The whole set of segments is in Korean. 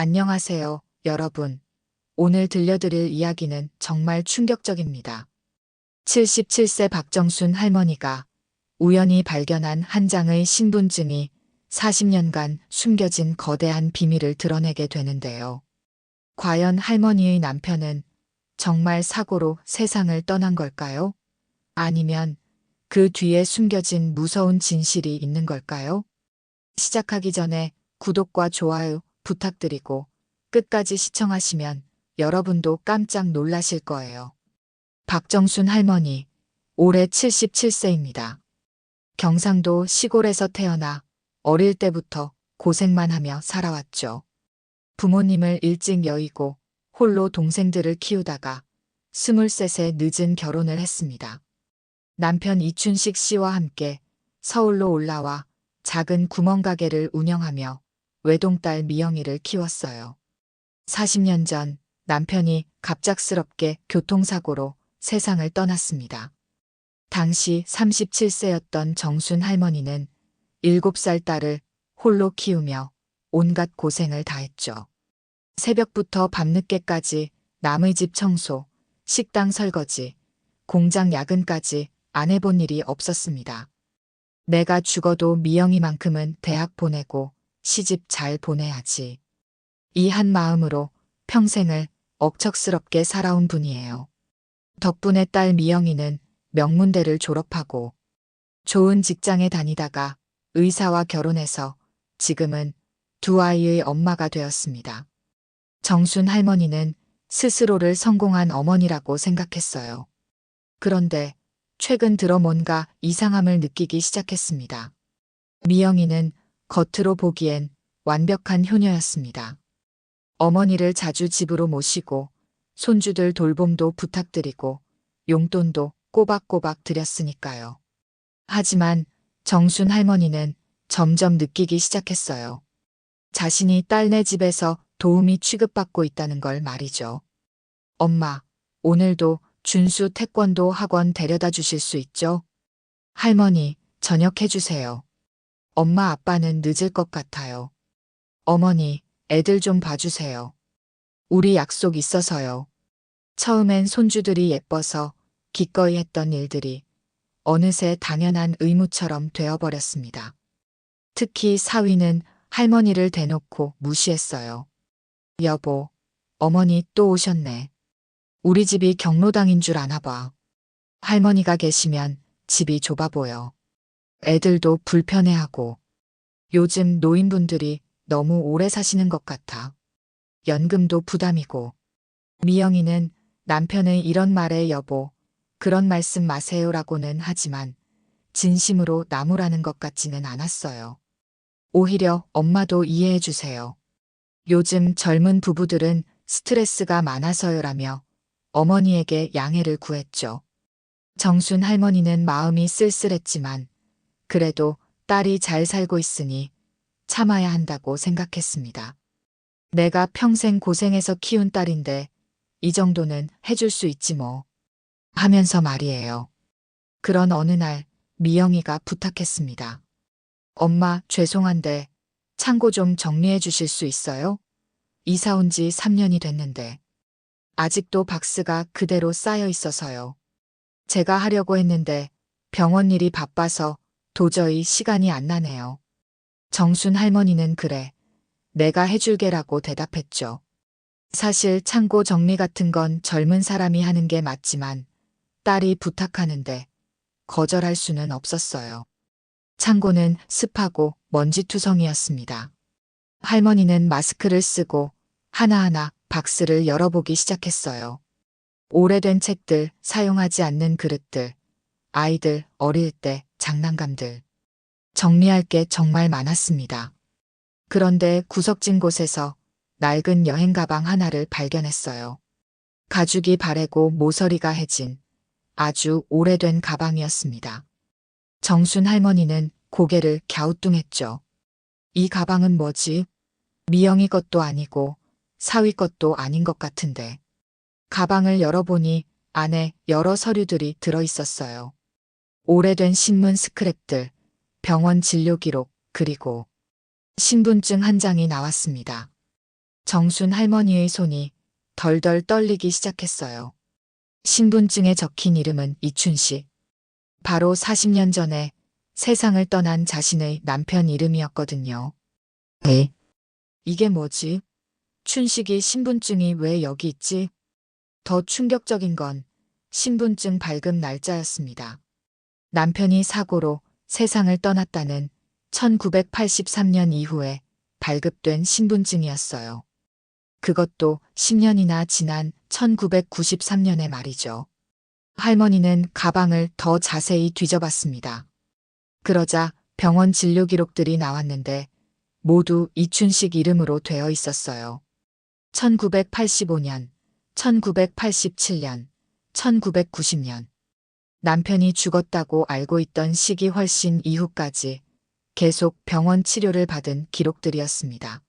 안녕하세요, 여러분. 오늘 들려드릴 이야기는 정말 충격적입니다. 77세 박정순 할머니가 우연히 발견한 한 장의 신분증이 40년간 숨겨진 거대한 비밀을 드러내게 되는데요. 과연 할머니의 남편은 정말 사고로 세상을 떠난 걸까요? 아니면 그 뒤에 숨겨진 무서운 진실이 있는 걸까요? 시작하기 전에 구독과 좋아요 부탁드리고 끝까지 시청하시면 여러분도 깜짝 놀라실 거예요. 박정순 할머니, 올해 77세입니다. 경상도 시골에서 태어나 어릴 때부터 고생만 하며 살아왔죠. 부모님을 일찍 여의고 홀로 동생들을 키우다가 23세 늦은 결혼을 했습니다. 남편 이춘식 씨와 함께 서울로 올라와 작은 구멍가게를 운영하며 외동딸 미영이를 키웠어요. 40년 전 남편이 갑작스럽게 교통사고로 세상을 떠났습니다. 당시 37세였던 정순 할머니는 7살 딸을 홀로 키우며 온갖 고생을 다했죠. 새벽부터 밤늦게까지 남의 집 청소, 식당 설거지, 공장 야근까지 안 해본 일이 없었습니다. 내가 죽어도 미영이만큼은 대학 보내고 시집 잘 보내야지. 이 한 마음으로 평생을 억척스럽게 살아온 분이에요. 덕분에 딸 미영이는 명문대를 졸업하고 좋은 직장에 다니다가 의사와 결혼해서 지금은 두 아이의 엄마가 되었습니다. 정순 할머니는 스스로를 성공한 어머니라고 생각했어요. 그런데 최근 들어 뭔가 이상함을 느끼기 시작했습니다. 미영이는 겉으로 보기엔 완벽한 효녀였습니다. 어머니를 자주 집으로 모시고 손주들 돌봄도 부탁드리고 용돈도 꼬박꼬박 드렸으니까요. 하지만 정순 할머니는 점점 느끼기 시작했어요. 자신이 딸네 집에서 도움이 취급받고 있다는 걸 말이죠. 엄마, 오늘도 준수 태권도 학원 데려다 주실 수 있죠? 할머니, 저녁 해주세요. 엄마 아빠는 늦을 것 같아요. 어머니, 애들 좀 봐주세요. 우리 약속 있어서요. 처음엔 손주들이 예뻐서 기꺼이 했던 일들이 어느새 당연한 의무처럼 되어버렸습니다. 특히 사위는 할머니를 대놓고 무시했어요. 여보, 어머니 또 오셨네. 우리 집이 경로당인 줄 아나 봐. 할머니가 계시면 집이 좁아 보여. 애들도 불편해하고. 요즘 노인분들이 너무 오래 사시는 것 같아. 연금도 부담이고. 미영이는 남편의 이런 말에 여보, 그런 말씀 마세요라고는 하지만 진심으로 나무라는 것 같지는 않았어요. 오히려 엄마도 이해해 주세요. 요즘 젊은 부부들은 스트레스가 많아서요라며 어머니에게 양해를 구했죠. 정순 할머니는 마음이 쓸쓸했지만 그래도 딸이 잘 살고 있으니 참아야 한다고 생각했습니다. 내가 평생 고생해서 키운 딸인데 이 정도는 해줄 수 있지 뭐. 하면서 말이에요. 그런 어느 날 미영이가 부탁했습니다. 엄마, 죄송한데 창고 좀 정리해 주실 수 있어요? 이사 온 지 3년이 됐는데 아직도 박스가 그대로 쌓여 있어서요. 제가 하려고 했는데 병원 일이 바빠서 도저히 시간이 안 나네요. 정순 할머니는 그래, 내가 해줄게라고 대답했죠. 사실 창고 정리 같은 건 젊은 사람이 하는 게 맞지만 딸이 부탁하는데 거절할 수는 없었어요. 창고는 습하고 먼지투성이었습니다. 할머니는 마스크를 쓰고 하나하나 박스를 열어보기 시작했어요. 오래된 책들, 사용하지 않는 그릇들, 아이들 어릴 때 장난감들. 정리할 게 정말 많았습니다. 그런데 구석진 곳에서 낡은 여행 가방 하나를 발견했어요. 가죽이 바래고 모서리가 해진 아주 오래된 가방이었습니다. 정순 할머니는 고개를 갸우뚱했죠. 이 가방은 뭐지? 미영이 것도 아니고 사위 것도 아닌 것 같은데. 가방을 열어보니 안에 여러 서류들이 들어있었어요. 오래된 신문 스크랩들, 병원 진료 기록, 그리고 신분증 한 장이 나왔습니다. 정순 할머니의 손이 덜덜 떨리기 시작했어요. 신분증에 적힌 이름은 이춘식. 바로 40년 전에 세상을 떠난 자신의 남편 이름이었거든요. 네. 이게 뭐지? 춘식이 신분증이 왜 여기 있지? 더 충격적인 건 신분증 발급 날짜였습니다. 남편이 사고로 세상을 떠났다는 1983년 이후에 발급된 신분증이었어요. 그것도 10년이나 지난 1993년의 말이죠. 할머니는 가방을 더 자세히 뒤져봤습니다. 그러자 병원 진료 기록들이 나왔는데 모두 이춘식 이름으로 되어 있었어요. 1985년, 1987년, 1990년. 남편이 죽었다고 알고 있던 시기 훨씬 이후까지 계속 병원 치료를 받은 기록들이었습니다.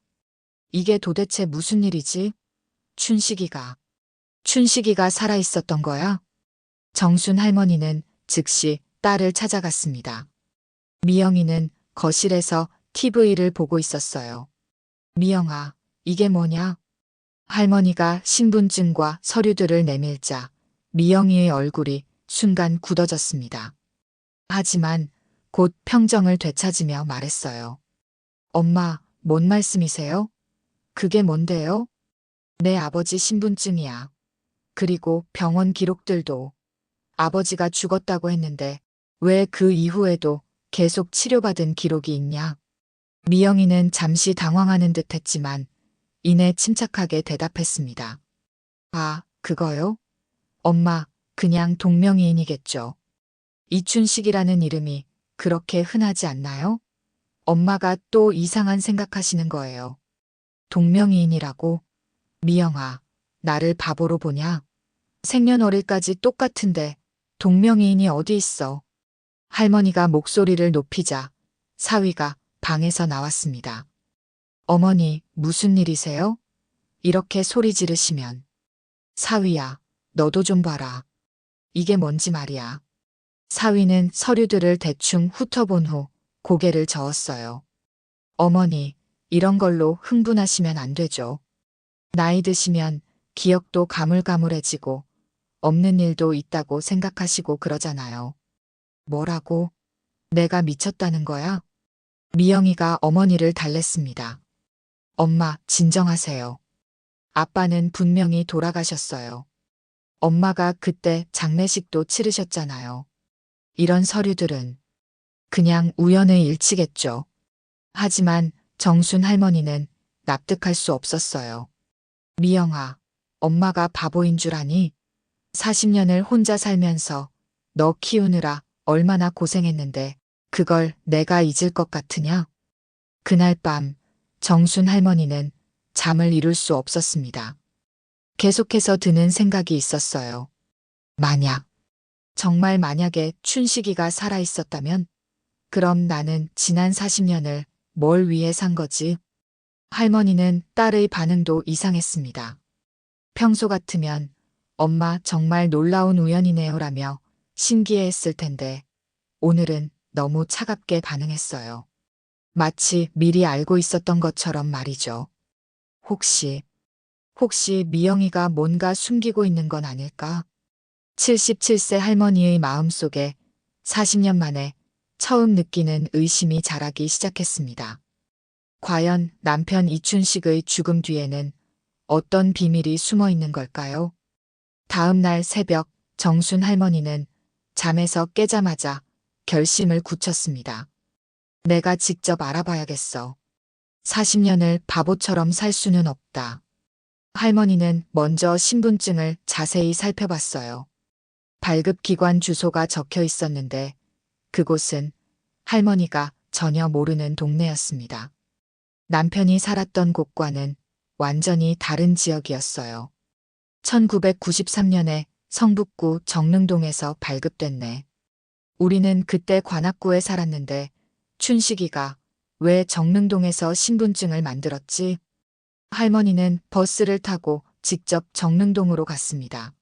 이게 도대체 무슨 일이지? 춘식이가 살아있었던 거야? 정순 할머니는 즉시 딸을 찾아갔습니다. 미영이는 거실에서 TV를 보고 있었어요. 미영아, 이게 뭐냐? 할머니가 신분증과 서류들을 내밀자 미영이의 얼굴이 순간 굳어졌습니다. 하지만 곧 평정을 되찾으며 말했어요. 엄마, 뭔 말씀이세요? 그게 뭔데요? 내 아버지 신분증이야. 그리고 병원 기록들도. 아버지가 죽었다고 했는데 왜 그 이후에도 계속 치료받은 기록이 있냐? 미영이는 잠시 당황하는 듯 했지만 이내 침착하게 대답했습니다. 아, 그거요? 엄마, 그냥 동명이인이겠죠. 이춘식이라는 이름이 그렇게 흔하지 않나요? 엄마가 또 이상한 생각하시는 거예요. 동명이인이라고? 미영아, 나를 바보로 보냐? 생년월일까지 똑같은데 동명이인이 어디 있어? 할머니가 목소리를 높이자 사위가 방에서 나왔습니다. 어머니, 무슨 일이세요? 이렇게 소리 지르시면. 사위야, 너도 좀 봐라. 이게 뭔지 말이야. 사위는 서류들을 대충 훑어본 후 고개를 저었어요. 어머니, 이런 걸로 흥분하시면 안 되죠. 나이 드시면 기억도 가물가물해지고 없는 일도 있다고 생각하시고 그러잖아요. 뭐라고? 내가 미쳤다는 거야? 미영이가 어머니를 달랬습니다. 엄마, 진정하세요. 아빠는 분명히 돌아가셨어요. 엄마가 그때 장례식도 치르셨잖아요. 이런 서류들은 그냥 우연의 일치겠죠. 하지만 정순 할머니는 납득할 수 없었어요. 미영아, 엄마가 바보인 줄 아니? 40년을 혼자 살면서 너 키우느라 얼마나 고생했는데 그걸 내가 잊을 것 같으냐? 그날 밤 정순 할머니는 잠을 이룰 수 없었습니다. 계속해서 드는 생각이 있었어요. 정말 만약에 춘식이가 살아있었다면? 그럼 나는 지난 40년을 뭘 위해 산 거지? 할머니는 딸의 반응도 이상했습니다. 평소 같으면 엄마 정말 놀라운 우연이네요라며 신기해했을 텐데 오늘은 너무 차갑게 반응했어요. 마치 미리 알고 있었던 것처럼 말이죠. 혹시 미영이가 뭔가 숨기고 있는 건 아닐까? 77세 할머니의 마음속에 40년 만에 처음 느끼는 의심이 자라기 시작했습니다. 과연 남편 이춘식의 죽음 뒤에는 어떤 비밀이 숨어 있는 걸까요? 다음 날 새벽 정순 할머니는 잠에서 깨자마자 결심을 굳혔습니다. 내가 직접 알아봐야겠어. 40년을 바보처럼 살 수는 없다. 할머니는 먼저 신분증을 자세히 살펴봤어요. 발급기관 주소가 적혀 있었는데 그곳은 할머니가 전혀 모르는 동네였습니다. 남편이 살았던 곳과는 완전히 다른 지역이었어요. 1993년에 성북구 정릉동에서 발급됐네. 우리는 그때 관악구에 살았는데 춘식이가 왜 정릉동에서 신분증을 만들었지? 할머니는 버스를 타고 직접 정릉동으로 갔습니다.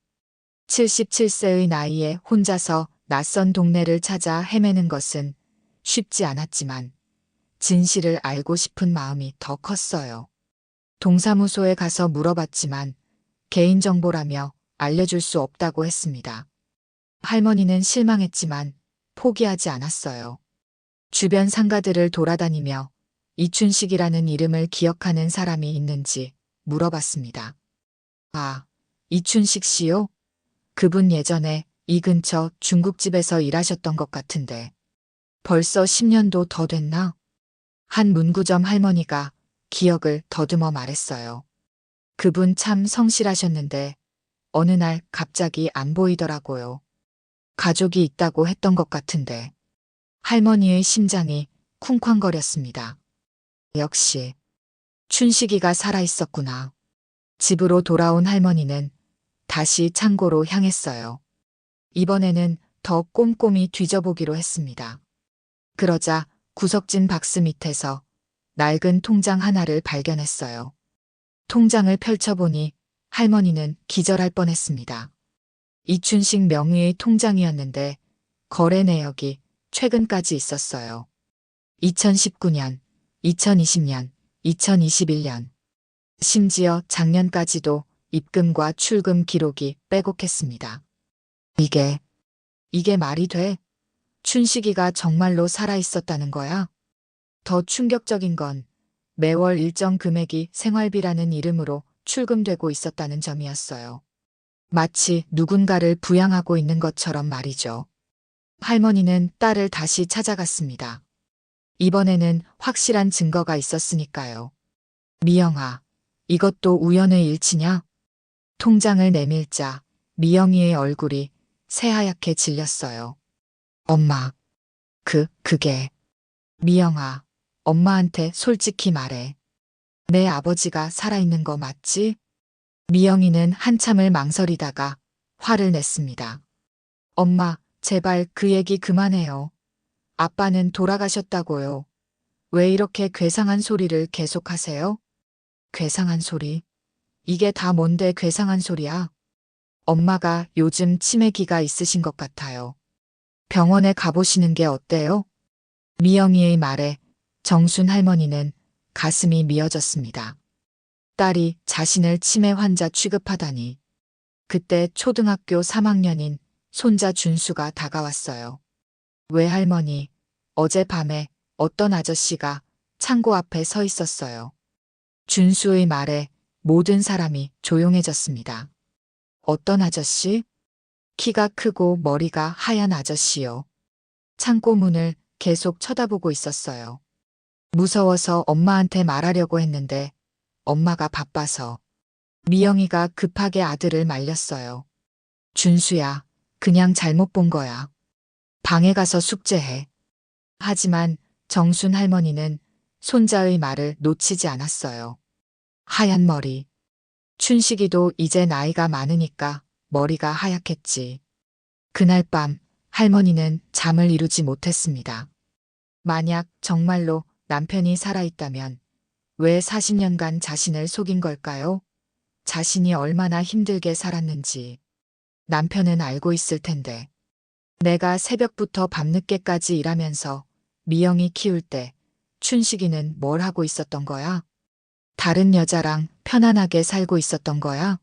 77세의 나이에 혼자서 낯선 동네를 찾아 헤매는 것은 쉽지 않았지만 진실을 알고 싶은 마음이 더 컸어요. 동사무소에 가서 물어봤지만 개인정보라며 알려줄 수 없다고 했습니다. 할머니는 실망했지만 포기하지 않았어요. 주변 상가들을 돌아다니며 이춘식이라는 이름을 기억하는 사람이 있는지 물어봤습니다. 아, 이춘식 씨요? 그분 예전에 이 근처 중국집에서 일하셨던 것 같은데 벌써 10년도 더 됐나? 한 문구점 할머니가 기억을 더듬어 말했어요. 그분 참 성실하셨는데 어느 날 갑자기 안 보이더라고요. 가족이 있다고 했던 것 같은데. 할머니의 심장이 쿵쾅거렸습니다. 역시 춘식이가 살아있었구나. 집으로 돌아온 할머니는 다시 창고로 향했어요. 이번에는 더 꼼꼼히 뒤져보기로 했습니다. 그러자 구석진 박스 밑에서 낡은 통장 하나를 발견했어요. 통장을 펼쳐보니 할머니는 기절할 뻔했습니다. 이춘식 명의의 통장이었는데 거래 내역이 최근까지 있었어요. 2019년, 2020년, 2021년, 심지어 작년까지도 입금과 출금 기록이 빼곡했습니다. 이게 말이 돼? 춘식이가 정말로 살아있었다는 거야? 더 충격적인 건 매월 일정 금액이 생활비라는 이름으로 출금되고 있었다는 점이었어요. 마치 누군가를 부양하고 있는 것처럼 말이죠. 할머니는 딸을 다시 찾아갔습니다. 이번에는 확실한 증거가 있었으니까요. 미영아, 이것도 우연의 일치냐? 통장을 내밀자 미영이의 얼굴이 새하얗게 질렸어요. 엄마, 그게. 미영아, 엄마한테 솔직히 말해. 내 아버지가 살아있는 거 맞지? 미영이는 한참을 망설이다가 화를 냈습니다. 엄마, 제발 그 얘기 그만해요. 아빠는 돌아가셨다고요. 왜 이렇게 괴상한 소리를 계속하세요? 괴상한 소리? 이게 다 뭔데 괴상한 소리야? 엄마가 요즘 치매기가 있으신 것 같아요. 병원에 가보시는 게 어때요? 미영이의 말에 정순 할머니는 가슴이 미어졌습니다. 딸이 자신을 치매 환자 취급하다니. 그때 초등학교 3학년인 손자 준수가 다가왔어요. 외할머니, 어젯밤에 어떤 아저씨가 창고 앞에 서 있었어요. 준수의 말에 모든 사람이 조용해졌습니다. 어떤 아저씨? 키가 크고 머리가 하얀 아저씨요. 창고 문을 계속 쳐다보고 있었어요. 무서워서 엄마한테 말하려고 했는데 엄마가 바빠서. 미영이가 급하게 아들을 말렸어요. 준수야, 그냥 잘못 본 거야. 방에 가서 숙제해. 하지만 정순 할머니는 손자의 말을 놓치지 않았어요. 하얀 머리. 춘식이도 이제 나이가 많으니까 머리가 하얗겠지. 그날 밤 할머니는 잠을 이루지 못했습니다. 만약 정말로 남편이 살아있다면 왜 40년간 자신을 속인 걸까요? 자신이 얼마나 힘들게 살았는지 남편은 알고 있을 텐데. 내가 새벽부터 밤늦게까지 일하면서 미영이 키울 때 춘식이는 뭘 하고 있었던 거야? 다른 여자랑 편안하게 살고 있었던 거야?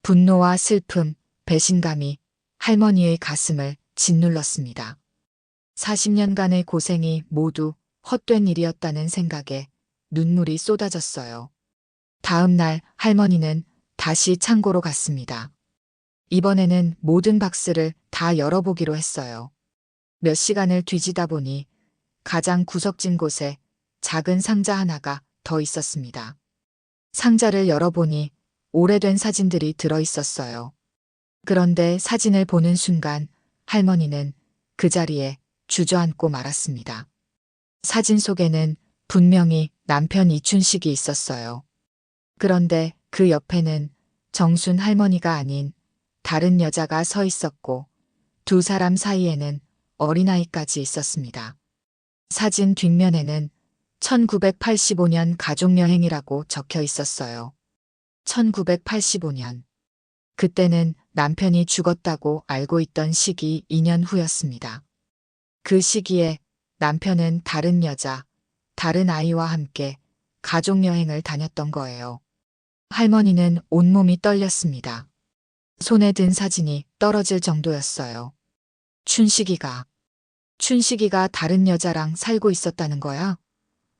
분노와 슬픔, 배신감이 할머니의 가슴을 짓눌렀습니다. 40년간의 고생이 모두 헛된 일이었다는 생각에 눈물이 쏟아졌어요. 다음 날 할머니는 다시 창고로 갔습니다. 이번에는 모든 박스를 다 열어보기로 했어요. 몇 시간을 뒤지다 보니 가장 구석진 곳에 작은 상자 하나가 더 있었습니다. 상자를 열어보니 오래된 사진들이 들어 있었어요. 그런데 사진을 보는 순간 할머니는 그 자리에 주저앉고 말았습니다. 사진 속에는 분명히 남편 이춘식이 있었어요. 그런데 그 옆에는 정순 할머니가 아닌 다른 여자가 서 있었고 두 사람 사이에는 어린아이까지 있었습니다. 사진 뒷면에는 1985년 가족여행이라고 적혀 있었어요. 1985년. 그때는 남편이 죽었다고 알고 있던 시기 2년 후였습니다. 그 시기에 남편은 다른 여자, 다른 아이와 함께 가족여행을 다녔던 거예요. 할머니는 온몸이 떨렸습니다. 손에 든 사진이 떨어질 정도였어요. 춘식이가 다른 여자랑 살고 있었다는 거야?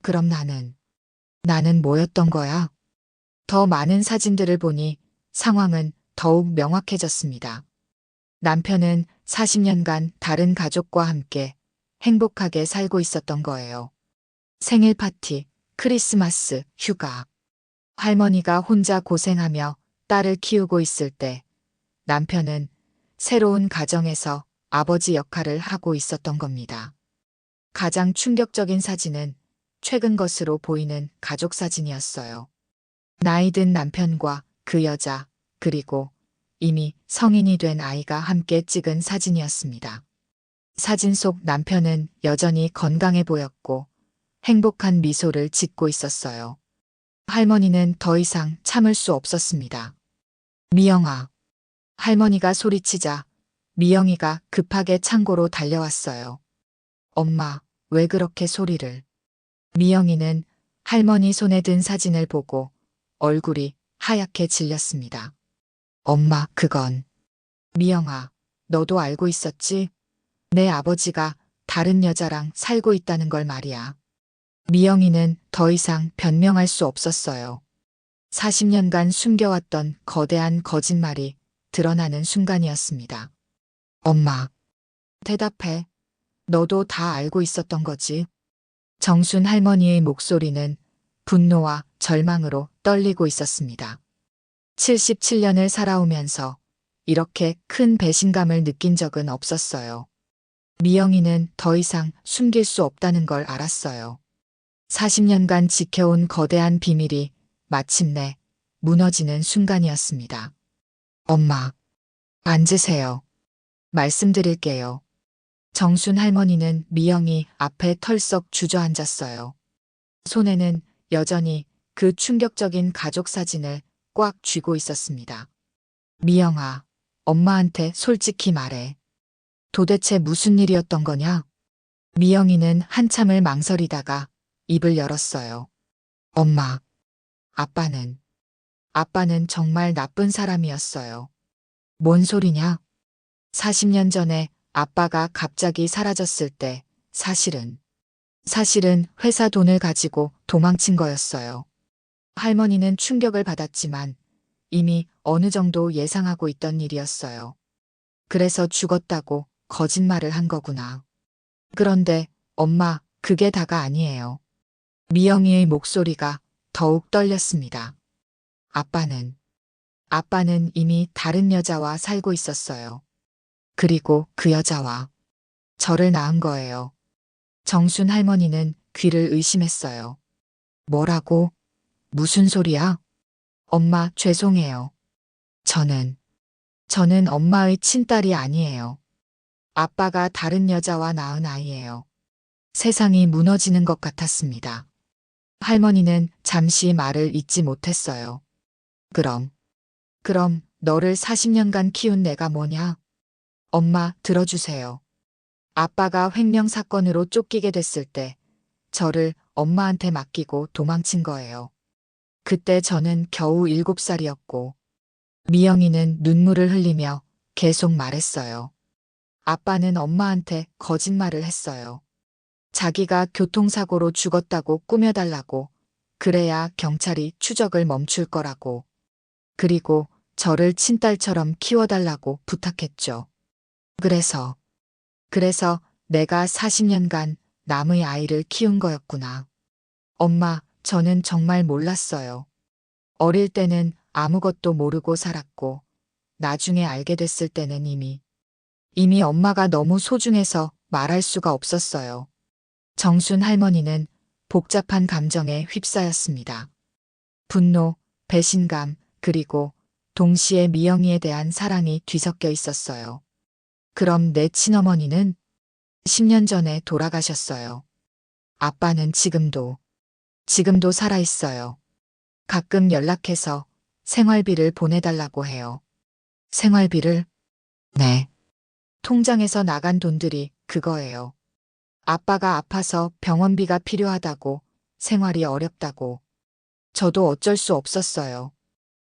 그럼 나는 뭐였던 거야? 더 많은 사진들을 보니 상황은 더욱 명확해졌습니다. 남편은 40년간 다른 가족과 함께 행복하게 살고 있었던 거예요. 생일 파티, 크리스마스, 휴가. 할머니가 혼자 고생하며 딸을 키우고 있을 때 남편은 새로운 가정에서 아버지 역할을 하고 있었던 겁니다. 가장 충격적인 사진은 최근 것으로 보이는 가족 사진이었어요. 나이 든 남편과 그 여자, 그리고 이미 성인이 된 아이가 함께 찍은 사진이었습니다. 사진 속 남편은 여전히 건강해 보였고 행복한 미소를 짓고 있었어요. 할머니는 더 이상 참을 수 없었습니다. 미영아. 할머니가 소리치자 미영이가 급하게 창고로 달려왔어요. 엄마, 왜 그렇게 소리를? 미영이는 할머니 손에 든 사진을 보고 얼굴이 하얗게 질렸습니다. 엄마, 그건. 미영아, 너도 알고 있었지? 내 아버지가 다른 여자랑 살고 있다는 걸 말이야. 미영이는 더 이상 변명할 수 없었어요. 40년간 숨겨왔던 거대한 거짓말이 드러나는 순간이었습니다. 엄마, 대답해. 너도 다 알고 있었던 거지? 정순 할머니의 목소리는 분노와 절망으로 떨리고 있었습니다. 77년을 살아오면서 이렇게 큰 배신감을 느낀 적은 없었어요. 미영이는 더 이상 숨길 수 없다는 걸 알았어요. 40년간 지켜온 거대한 비밀이 마침내 무너지는 순간이었습니다. 엄마, 앉으세요. 말씀드릴게요. 정순 할머니는 미영이 앞에 털썩 주저앉았어요. 손에는 여전히 그 충격적인 가족 사진을 꽉 쥐고 있었습니다. 미영아, 엄마한테 솔직히 말해. 도대체 무슨 일이었던 거냐? 미영이는 한참을 망설이다가 입을 열었어요. 엄마, 아빠는 정말 나쁜 사람이었어요. 뭔 소리냐? 40년 전에 아빠가 갑자기 사라졌을 때 사실은 회사 돈을 가지고 도망친 거였어요. 할머니는 충격을 받았지만 이미 어느 정도 예상하고 있던 일이었어요. 그래서 죽었다고 거짓말을 한 거구나. 그런데 엄마, 그게 다가 아니에요. 미영이의 목소리가 더욱 떨렸습니다. 아빠는 이미 다른 여자와 살고 있었어요. 그리고 그 여자와 저를 낳은 거예요. 정순 할머니는 귀를 의심했어요. 뭐라고? 무슨 소리야? 엄마, 죄송해요. 저는 엄마의 친딸이 아니에요. 아빠가 다른 여자와 낳은 아이예요. 세상이 무너지는 것 같았습니다. 할머니는 잠시 말을 잇지 못했어요. 그럼 너를 40년간 키운 내가 뭐냐? 엄마, 들어주세요. 아빠가 횡령 사건으로 쫓기게 됐을 때 저를 엄마한테 맡기고 도망친 거예요. 그때 저는 겨우 7살이었고 미영이는 눈물을 흘리며 계속 말했어요. 아빠는 엄마한테 거짓말을 했어요. 자기가 교통사고로 죽었다고 꾸며달라고. 그래야 경찰이 추적을 멈출 거라고. 그리고 저를 친딸처럼 키워달라고 부탁했죠. 그래서 내가 40년간 남의 아이를 키운 거였구나. 엄마, 저는 정말 몰랐어요. 어릴 때는 아무것도 모르고 살았고, 나중에 알게 됐을 때는 이미 엄마가 너무 소중해서 말할 수가 없었어요. 정순 할머니는 복잡한 감정에 휩싸였습니다. 분노, 배신감, 그리고 동시에 미영이에 대한 사랑이 뒤섞여 있었어요. 그럼 내 친어머니는 10년 전에 돌아가셨어요. 아빠는 지금도 살아있어요. 가끔 연락해서 생활비를 보내달라고 해요. 생활비를? 네. 통장에서 나간 돈들이 그거예요. 아빠가 아파서 병원비가 필요하다고, 생활이 어렵다고, 저도 어쩔 수 없었어요.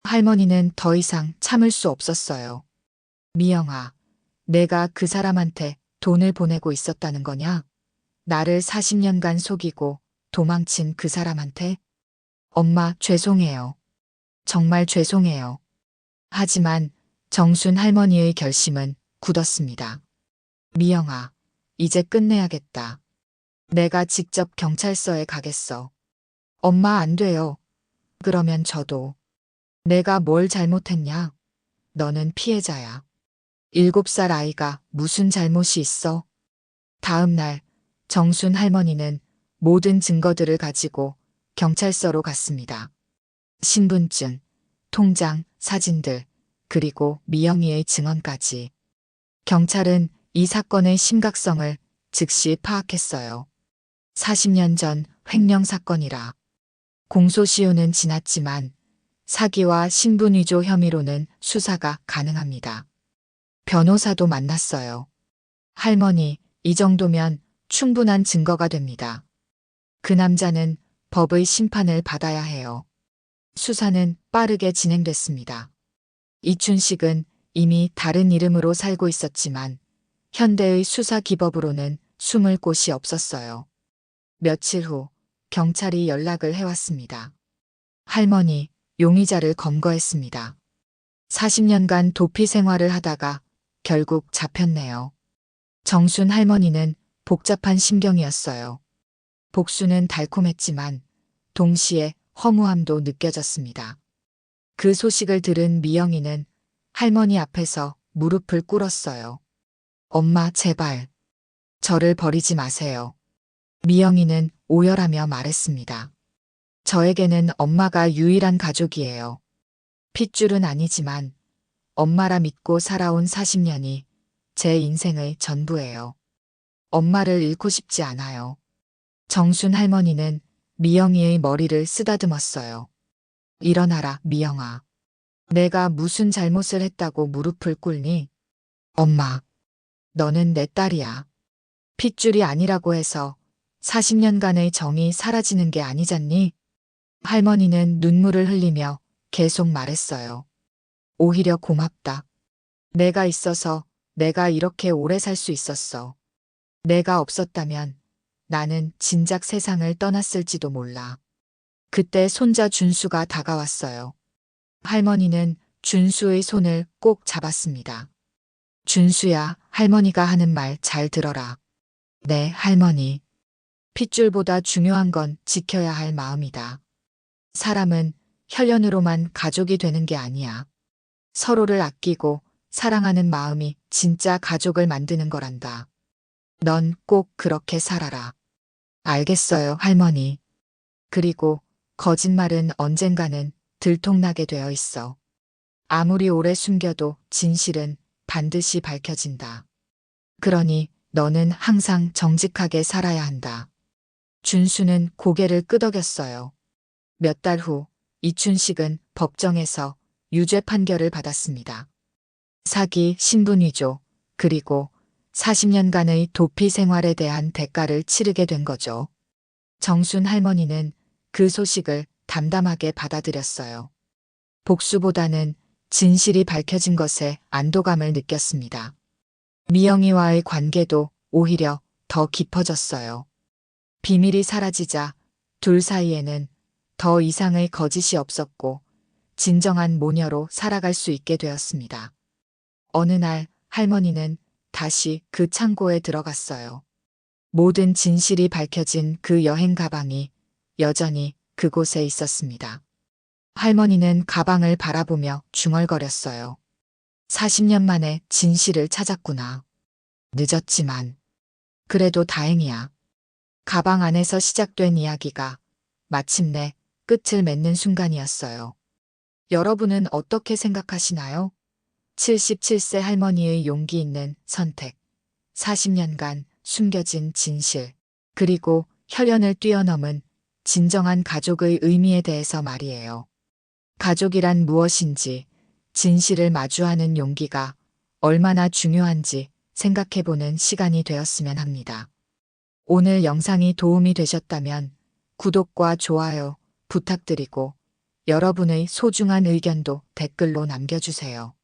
할머니는 더 이상 참을 수 없었어요. 미영아, 내가 그 사람한테 돈을 보내고 있었다는 거냐? 나를 40년간 속이고 도망친 그 사람한테? 엄마, 죄송해요. 정말 죄송해요. 하지만 정순 할머니의 결심은 굳었습니다. 미영아, 이제 끝내야겠다. 내가 직접 경찰서에 가겠어. 엄마, 안 돼요. 그러면 저도. 내가 뭘 잘못했냐? 너는 피해자야. 7살 아이가 무슨 잘못이 있어? 다음 날 정순 할머니는 모든 증거들을 가지고 경찰서로 갔습니다. 신분증, 통장, 사진들, 그리고 미영이의 증언까지. 경찰은 이 사건의 심각성을 즉시 파악했어요. 40년 전 횡령 사건이라. 공소시효는 지났지만 사기와 신분위조 혐의로는 수사가 가능합니다. 변호사도 만났어요. 할머니, 이 정도면 충분한 증거가 됩니다. 그 남자는 법의 심판을 받아야 해요. 수사는 빠르게 진행됐습니다. 이춘식은 이미 다른 이름으로 살고 있었지만 현대의 수사 기법으로는 숨을 곳이 없었어요. 며칠 후 경찰이 연락을 해왔습니다. 할머니, 용의자를 검거했습니다. 40년간 도피 생활을 하다가 결국 잡혔네요. 정순 할머니는 복잡한 심경이었어요. 복수는 달콤했지만 동시에 허무함도 느껴졌습니다. 그 소식을 들은 미영이는 할머니 앞에서 무릎을 꿇었어요. 엄마, 제발. 저를 버리지 마세요. 미영이는 오열하며 말했습니다. 저에게는 엄마가 유일한 가족이에요. 핏줄은 아니지만 엄마라 믿고 살아온 40년이 제 인생의 전부예요. 엄마를 잃고 싶지 않아요. 정순 할머니는 미영이의 머리를 쓰다듬었어요. 일어나라, 미영아. 내가 무슨 잘못을 했다고 무릎을 꿇니? 엄마, 너는 내 딸이야. 핏줄이 아니라고 해서 40년간의 정이 사라지는 게 아니잖니? 할머니는 눈물을 흘리며 계속 말했어요. 오히려 고맙다. 내가 있어서 내가 이렇게 오래 살 수 있었어. 내가 없었다면 나는 진작 세상을 떠났을지도 몰라. 그때 손자 준수가 다가왔어요. 할머니는 준수의 손을 꼭 잡았습니다. 준수야, 할머니가 하는 말 잘 들어라. 네, 할머니. 핏줄보다 중요한 건 지켜야 할 마음이다. 사람은 혈연으로만 가족이 되는 게 아니야. 서로를 아끼고 사랑하는 마음이 진짜 가족을 만드는 거란다. 넌 꼭 그렇게 살아라. 알겠어요, 할머니. 그리고 거짓말은 언젠가는 들통나게 되어 있어. 아무리 오래 숨겨도 진실은 반드시 밝혀진다. 그러니 너는 항상 정직하게 살아야 한다. 준수는 고개를 끄덕였어요. 몇 달 후 이춘식은 법정에서 유죄 판결을 받았습니다. 사기, 신분위조, 그리고 40년간의 도피 생활에 대한 대가를 치르게 된 거죠. 정순 할머니는 그 소식을 담담하게 받아들였어요. 복수보다는 진실이 밝혀진 것에 안도감을 느꼈습니다. 미영이와의 관계도 오히려 더 깊어졌어요. 비밀이 사라지자 둘 사이에는 더 이상의 거짓이 없었고 진정한 모녀로 살아갈 수 있게 되었습니다. 어느 날 할머니는 다시 그 창고에 들어갔어요. 모든 진실이 밝혀진 그 여행 가방이 여전히 그곳에 있었습니다. 할머니는 가방을 바라보며 중얼거렸어요. 40년 만에 진실을 찾았구나. 늦었지만 그래도 다행이야. 가방 안에서 시작된 이야기가 마침내 끝을 맺는 순간이었어요. 여러분은 어떻게 생각하시나요? 77세 할머니의 용기 있는 선택, 40년간 숨겨진 진실, 그리고 혈연을 뛰어넘은 진정한 가족의 의미에 대해서 말이에요. 가족이란 무엇인지, 진실을 마주하는 용기가 얼마나 중요한지 생각해보는 시간이 되었으면 합니다. 오늘 영상이 도움이 되셨다면 구독과 좋아요 부탁드리고 여러분의 소중한 의견도 댓글로 남겨주세요.